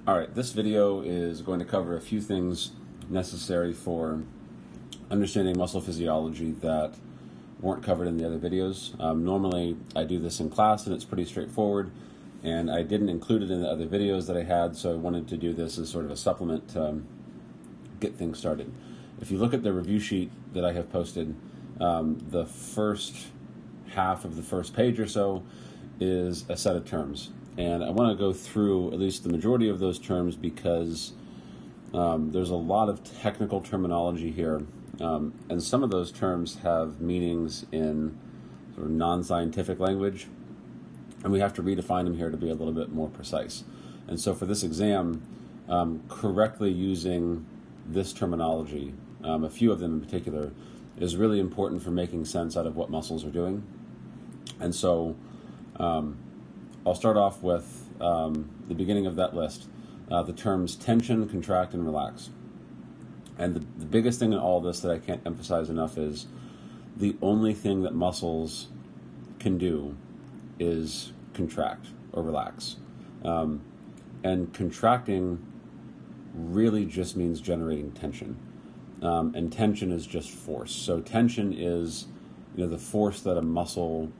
All right, this video is going to cover a few things necessary for understanding muscle physiology that weren't covered in the other videos. Normally, I do this in class and it's pretty straightforward, and I didn't include it in the other videos that I had, so I wanted to do this as sort of a supplement to get things started. If you look at the review sheet that I have posted, the first half of the first page or so is a set of terms. And I want to go through at least the majority of those terms because there's a lot of technical terminology here. And some of those terms have meanings in sort of non-scientific language, and we have to redefine them here to be a little bit more precise. And so for this exam, correctly using this terminology, a few of them in particular, is really important for making sense out of what muscles are doing. And so I'll start off with the beginning of that list, the terms tension, contract, and relax. And the biggest thing in all this that I can't emphasize enough is the only thing that muscles can do is contract or relax. And contracting really just means generating tension. And tension is just force. So tension is, the force that a muscle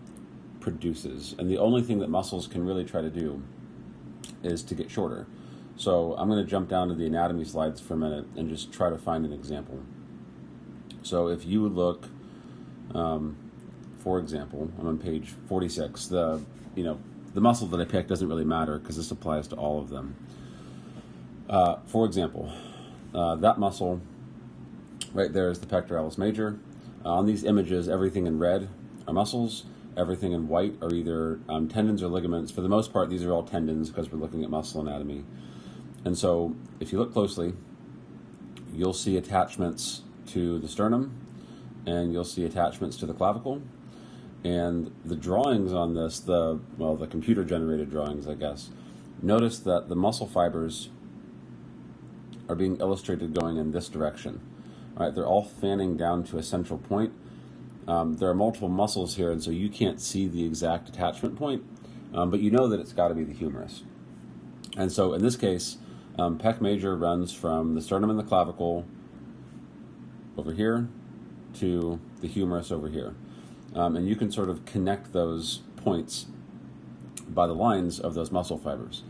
produces, and the only thing that muscles can really try to do is to get shorter. So I'm going to jump down to the anatomy slides for a minute and just try to find an example. So if you would look, for example, I'm on page 46. The muscle that I picked doesn't really matter because this applies to all of them. For example, that muscle right there is the pectoralis major. On these images, everything in red are muscles. Everything in white are either tendons or ligaments. For the most part, these are all tendons because we're looking at muscle anatomy. And so if you look closely, you'll see attachments to the sternum, and you'll see attachments to the clavicle. And the drawings on this, the computer-generated drawings, I guess, notice that the muscle fibers are being illustrated going in this direction. All right, they're all fanning down to a central point. There are multiple muscles here, and so you can't see the exact attachment point, but you know that it's got to be the humerus. And so in this case, pec major runs from the sternum and the clavicle over here to the humerus over here. And you can sort of connect those points by the lines of those muscle fibers.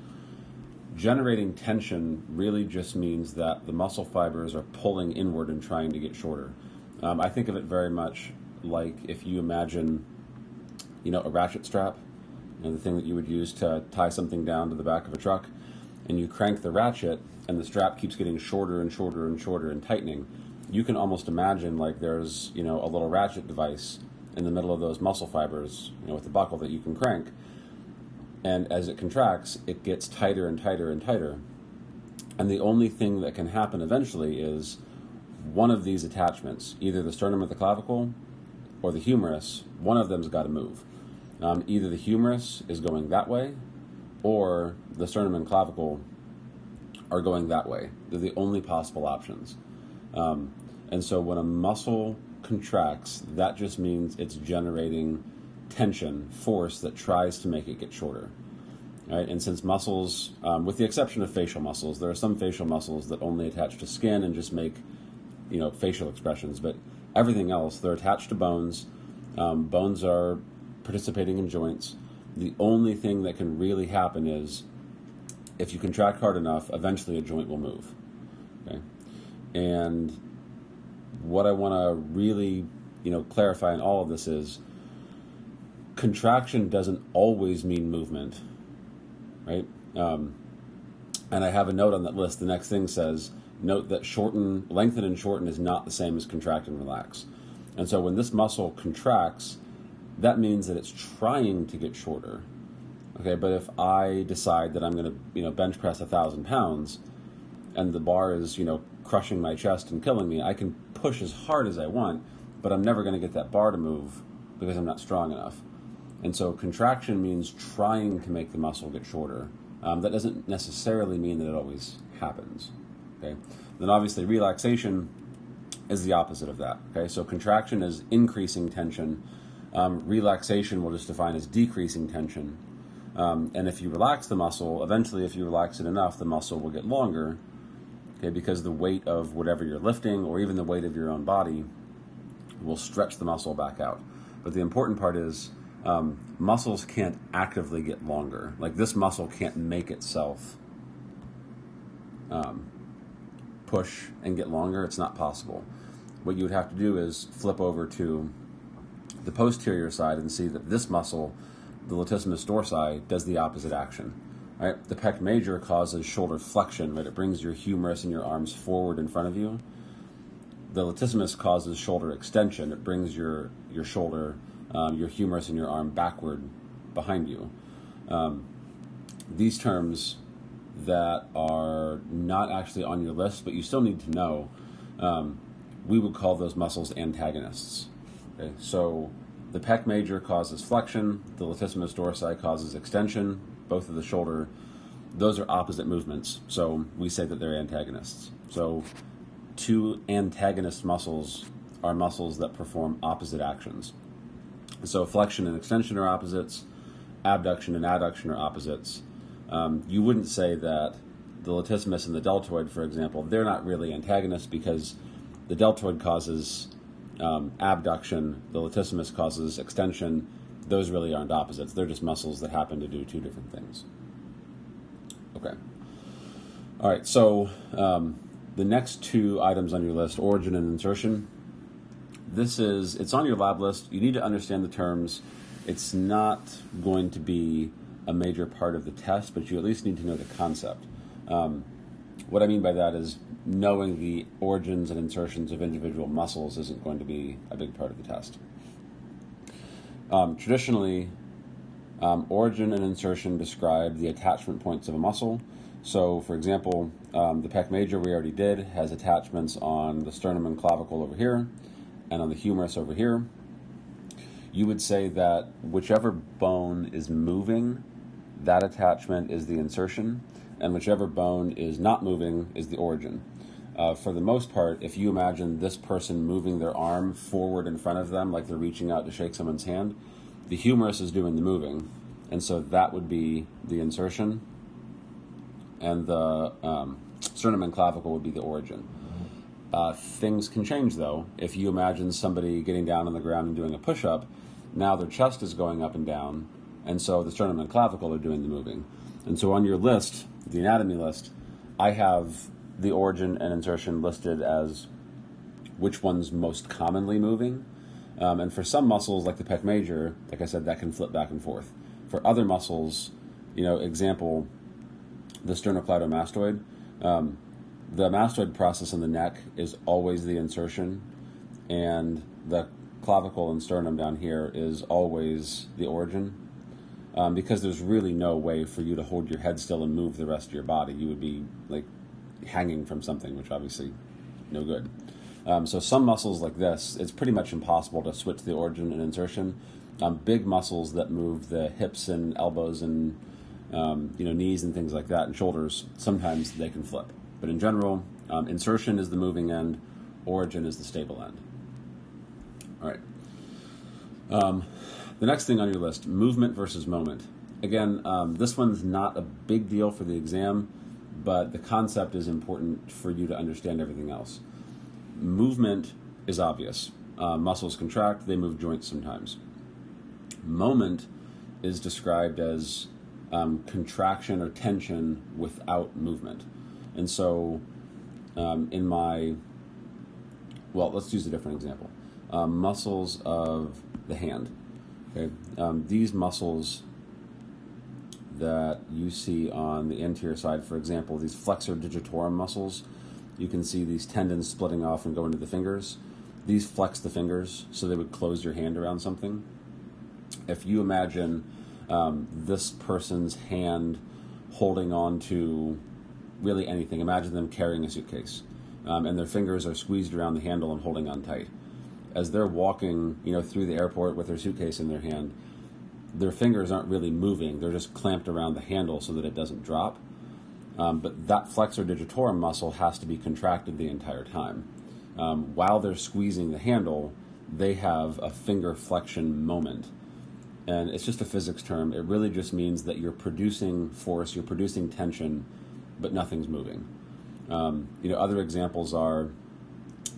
Generating tension really just means that the muscle fibers are pulling inward and trying to get shorter. I think of it very much like if you imagine, a ratchet strap, the thing that you would use to tie something down to the back of a truck, and you crank the ratchet and the strap keeps getting shorter and shorter and shorter and tightening. You can almost imagine like there's, a little ratchet device in the middle of those muscle fibers, with a buckle that you can crank. And as it contracts, it gets tighter and tighter and tighter. And the only thing that can happen eventually is one of these attachments, either the sternum or the clavicle or the humerus, one of them's got to move. Either the humerus is going that way or the sternum and clavicle are going that way. They're the only possible options. And so when a muscle contracts, that just means it's generating tension, force that tries to make it get shorter. Right? And since muscles, with the exception of facial muscles, there are some facial muscles that only attach to skin and just make facial expressions, but everything else, they're attached to bones. Bones are participating in joints. The only thing that can really happen is if you contract hard enough, eventually a joint will move. Okay? And what I want to really, clarify in all of this is contraction doesn't always mean movement, right? And I have a note on that list. The next thing says, note that lengthen and shorten is not the same as contract and relax. And so when this muscle contracts, that means that it's trying to get shorter. Okay, but if I decide that I'm going to, bench press 1,000 pounds, and the bar is, crushing my chest and killing me, I can push as hard as I want, but I'm never going to get that bar to move because I'm not strong enough. And so contraction means trying to make the muscle get shorter. That doesn't necessarily mean that it always happens. Okay. Then obviously relaxation is the opposite of that. Okay, so contraction is increasing tension. Relaxation we'll just define as decreasing tension. And if you relax the muscle, eventually if you relax it enough, the muscle will get longer, okay, because the weight of whatever you're lifting or even the weight of your own body will stretch the muscle back out. But the important part is muscles can't actively get longer. Like this muscle can't make itself push and get longer. It's not possible. What you would have to do is flip over to the posterior side and see that this muscle, the latissimus dorsi, does the opposite action. Right? The pec major causes shoulder flexion, right? It brings your humerus and your arms forward in front of you. The latissimus causes shoulder extension. It brings your shoulder, your humerus and your arm backward behind you. These terms that are not actually on your list, but you still need to know, we would call those muscles antagonists. Okay? So the pec major causes flexion, the latissimus dorsi causes extension, both of the shoulder. Those are opposite movements, so we say that they're antagonists. So two antagonist muscles are muscles that perform opposite actions. So flexion and extension are opposites, abduction and adduction are opposites. You wouldn't say that the latissimus and the deltoid, for example, they're not really antagonists because the deltoid causes abduction, the latissimus causes extension. Those really aren't opposites. They're just muscles that happen to do two different things. Okay. All right, so the next two items on your list, origin and insertion, it's on your lab list. You need to understand the terms. It's not going to be a major part of the test, but you at least need to know the concept. What I mean by that is knowing the origins and insertions of individual muscles isn't going to be a big part of the test. Traditionally, origin and insertion describe the attachment points of a muscle. So, for example, the pec major we already did has attachments on the sternum and clavicle over here and on the humerus over here. You would say that whichever bone is moving, that attachment is the insertion, and whichever bone is not moving is the origin. For the most part, if you imagine this person moving their arm forward in front of them like they're reaching out to shake someone's hand, the humerus is doing the moving, and so that would be the insertion, and the sternum and clavicle would be the origin. Things can change, though. If you imagine somebody getting down on the ground and doing a push-up, now their chest is going up and down, and so the sternum and clavicle are doing the moving. And so on your list, the anatomy list, I have the origin and insertion listed as which one's most commonly moving. And for some muscles, like the pec major, like I said, that can flip back and forth. For other muscles, example, the sternocleidomastoid, the mastoid process in the neck is always the insertion, and the clavicle and sternum down here is always the origin, because there's really no way for you to hold your head still and move the rest of your body. You would be like hanging from something, which obviously no good. So some muscles like this, it's pretty much impossible to switch the origin and insertion. Big muscles that move the hips and elbows and knees and things like that, and shoulders, sometimes they can flip. But in general, insertion is the moving end, origin is the stable end. All right. The next thing on your list, movement versus moment. Again, this one's not a big deal for the exam, but the concept is important for you to understand everything else. Movement is obvious. Muscles contract, they move joints sometimes. Moment is described as contraction or tension without movement. And so let's use a different example. Muscles of the hand. Okay? These muscles that you see on the anterior side, for example, these flexor digitorum muscles, you can see these tendons splitting off and go into the fingers. These flex the fingers so they would close your hand around something. If you imagine this person's hand holding on to really anything, imagine them carrying a suitcase, and their fingers are squeezed around the handle and holding on tight. As they're walking, through the airport with their suitcase in their hand, their fingers aren't really moving. They're just clamped around the handle so that it doesn't drop. But that flexor digitorum muscle has to be contracted the entire time. While they're squeezing the handle, they have a finger flexion moment. and it's just a physics term. It really just means that you're producing force, you're producing tension, but nothing's moving. Other examples are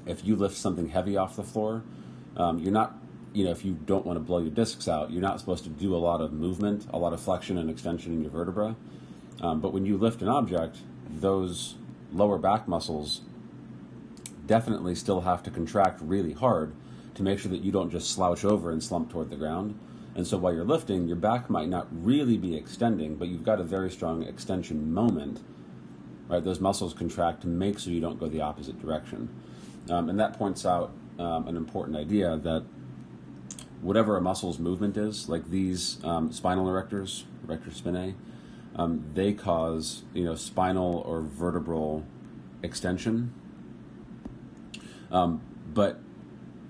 if you lift something heavy off the floor, you're not, if you don't want to blow your discs out, you're not supposed to do a lot of movement, a lot of flexion and extension in your vertebra. But when you lift an object, those lower back muscles definitely still have to contract really hard to make sure that you don't just slouch over and slump toward the ground. And so while you're lifting, your back might not really be extending, but you've got a very strong extension moment, right? Those muscles contract to make so you don't go the opposite direction. And that points out an important idea that whatever a muscle's movement is, like these spinal erectors, erector spinae, they cause spinal or vertebral extension. But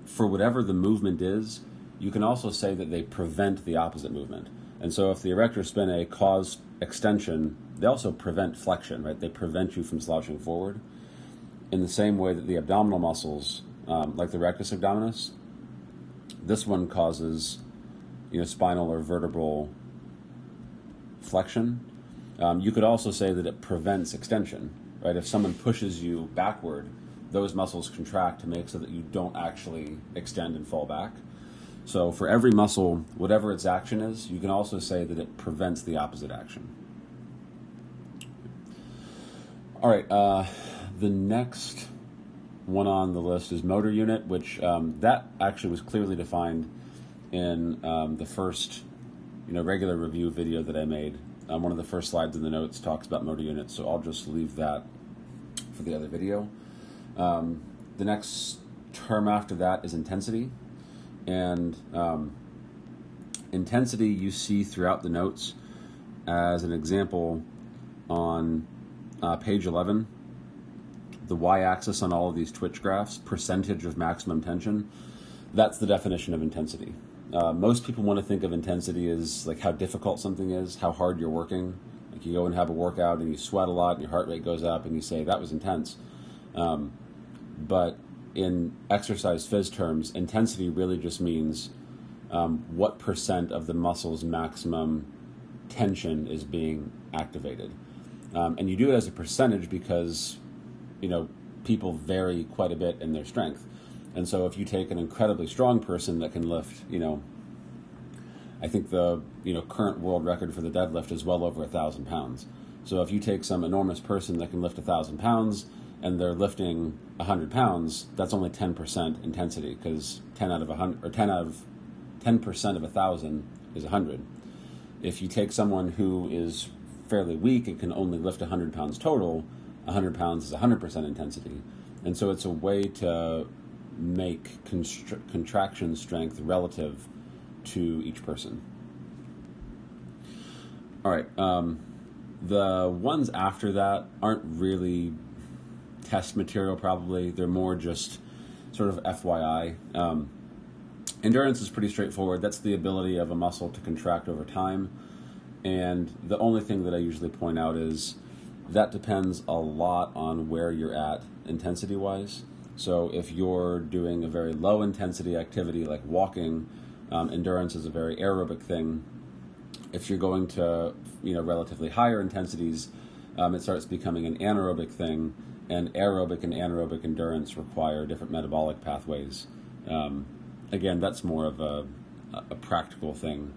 for whatever the movement is, you can also say that they prevent the opposite movement. And so if the erector spinae cause extension, they also prevent flexion, right? They prevent you from slouching forward. In the same way that the abdominal muscles, like the rectus abdominis, this one causes spinal or vertebral flexion. You could also say that it prevents extension, right? If someone pushes you backward, those muscles contract to make so that you don't actually extend and fall back. So for every muscle, whatever its action is, you can also say that it prevents the opposite action. All right, the next one on the list is motor unit, which that actually was clearly defined in the first regular review video that I made. One of the first slides in the notes talks about motor units, so I'll just leave that for the other video. The next term after that is intensity. And intensity you see throughout the notes as an example on page 11. The y-axis on all of these twitch graphs, percentage of maximum tension, that's the definition of intensity. Most people want to think of intensity as like how difficult something is, how hard you're working. Like you go and have a workout and you sweat a lot and your heart rate goes up and you say, that was intense. But in exercise phys terms, intensity really just means what percent of the muscle's maximum tension is being activated. And you do it as a percentage because, people vary quite a bit in their strength. And so if you take an incredibly strong person that can lift, I think the, current world record for the deadlift is well over 1,000 pounds. So if you take some enormous person that can lift 1,000 pounds and they're lifting 100 pounds, that's only 10% intensity, because 10% of 1,000 is 100. If you take someone who is fairly weak and can only lift 100 pounds total, 100 pounds is 100% intensity. And so it's a way to make contraction strength relative to each person. All right, the ones after that aren't really test material probably. They're more just sort of FYI. Endurance is pretty straightforward. That's the ability of a muscle to contract over time. And the only thing that I usually point out is that depends a lot on where you're at intensity-wise. So if you're doing a very low intensity activity like walking, endurance is a very aerobic thing. If you're going to relatively higher intensities, it starts becoming an anaerobic thing, and aerobic and anaerobic endurance require different metabolic pathways. Again, that's more of a practical thing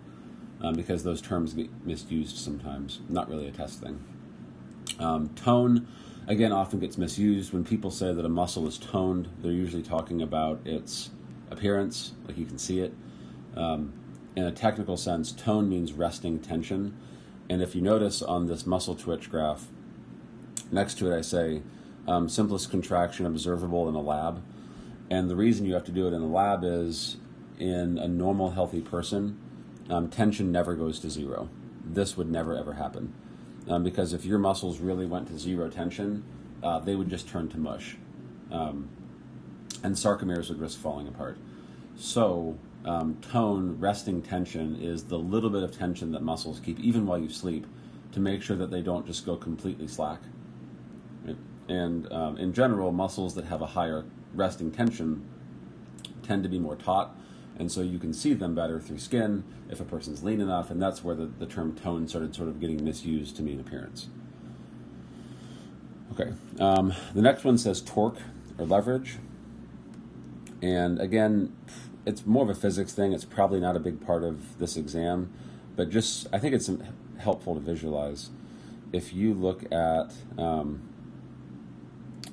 because those terms get misused sometimes, not really a test thing. Tone, again, often gets misused. When people say that a muscle is toned, they're usually talking about its appearance, like you can see it. In a technical sense, tone means resting tension. And if you notice on this muscle twitch graph, next to it I say, simplest contraction observable in a lab. And the reason you have to do it in a lab is in a normal, healthy person, tension never goes to zero. This would never, ever happen. Because if your muscles really went to zero tension, they would just turn to mush. And sarcomeres would risk falling apart. So tone, resting tension, is the little bit of tension that muscles keep, even while you sleep, to make sure that they don't just go completely slack. Right? And in general, muscles that have a higher resting tension tend to be more taut, And so you can see them better through skin if a person's lean enough, and that's where the term tone started sort of getting misused to mean appearance. Okay, the next one says torque or leverage. And again, it's more of a physics thing. It's probably not a big part of this exam, but just I think it's helpful to visualize. If you look at,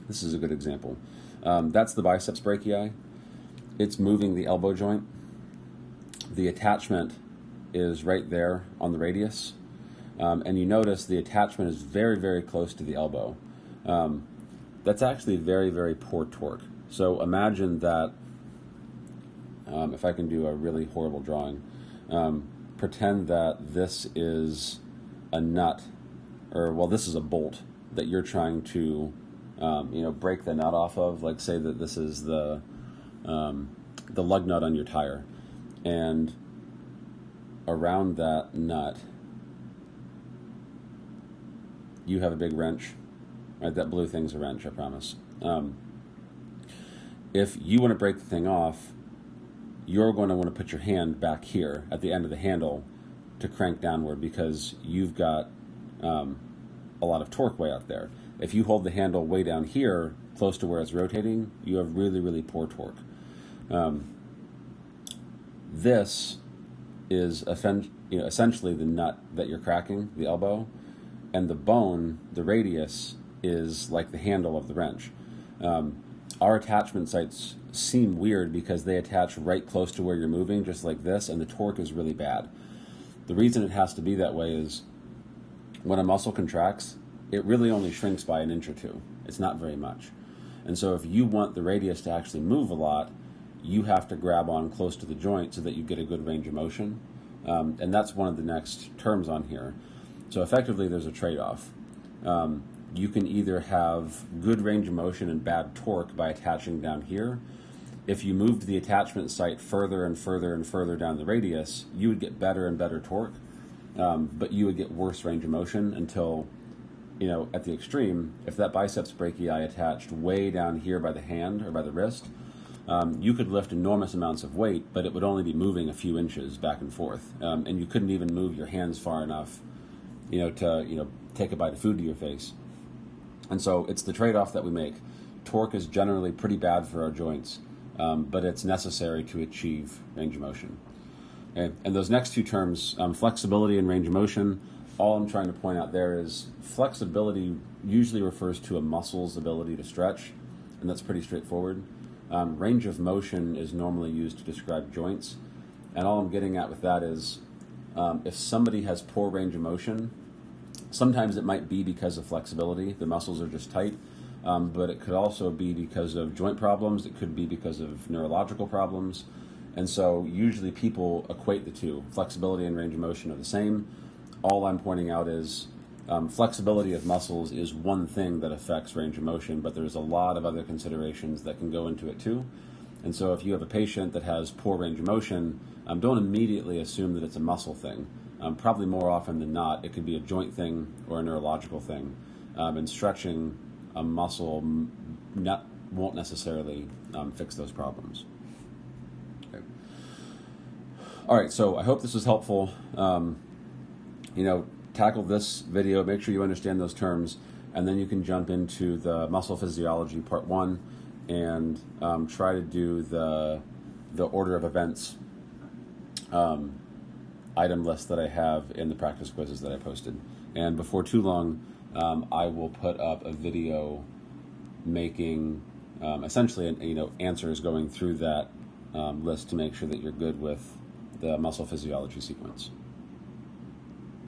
this is a good example. That's the biceps brachii. It's moving the elbow joint. The attachment is right there on the radius. And you notice the attachment is very, very close to the elbow. That's actually very, very poor torque. So imagine that, if I can do a really horrible drawing, pretend that this is a nut, or well, this is a bolt that you're trying to, break the nut off of. Like say that this is the lug nut on your tire, and around that nut, you have a big wrench. Right, that blue thing's a wrench, I promise. If you want to break the thing off, you're going to want to put your hand back here at the end of the handle to crank downward because you've got a lot of torque way out there. If you hold the handle way down here, close to where it's rotating, you have really, really poor torque. This is essentially the nut that you're cracking, the elbow, and the bone, the radius, is like the handle of the wrench. Our attachment sites seem weird because they attach right close to where you're moving, just like this, and the torque is really bad. The reason it has to be that way is when a muscle contracts, it really only shrinks by an inch or two. It's not very much. And so if you want the radius to actually move a lot, you have to grab on close to the joint so that you get a good range of motion. And that's one of the next terms on here. So effectively, there's a trade-off. You can either have good range of motion and bad torque by attaching down here. If you moved the attachment site further and further and further down the radius, you would get better and better torque, but you would get worse range of motion until, at the extreme, if that biceps brachii attached way down here by the hand or by the wrist, you could lift enormous amounts of weight, but it would only be moving a few inches back and forth, and you couldn't even move your hands far enough, to take a bite of food to your face. And so it's the trade-off that we make. Torque is generally pretty bad for our joints, but it's necessary to achieve range of motion. Okay? And those next two terms, flexibility and range of motion, all I'm trying to point out there is flexibility usually refers to a muscle's ability to stretch, and that's pretty straightforward. Range of motion is normally used to describe joints, and all I'm getting at with that is if somebody has poor range of motion, sometimes it might be because of flexibility, the muscles are just tight, but it could also be because of joint problems, it could be because of neurological problems, and so usually people equate the two. Flexibility and range of motion are the same. All I'm pointing out is flexibility of muscles is one thing that affects range of motion, but there's a lot of other considerations that can go into it too. And so if you have a patient that has poor range of motion, don't immediately assume that it's a muscle thing. Probably more often than not, it could be a joint thing or a neurological thing. And stretching a muscle won't necessarily fix those problems. Okay. All right, so I hope this was helpful. Tackle this video, make sure you understand those terms, and then you can jump into the muscle physiology part 1 and try to do the order of events item list that I have in the practice quizzes that I posted. And before too long, I will put up a video making essentially answers going through that list to make sure that you're good with the muscle physiology sequence.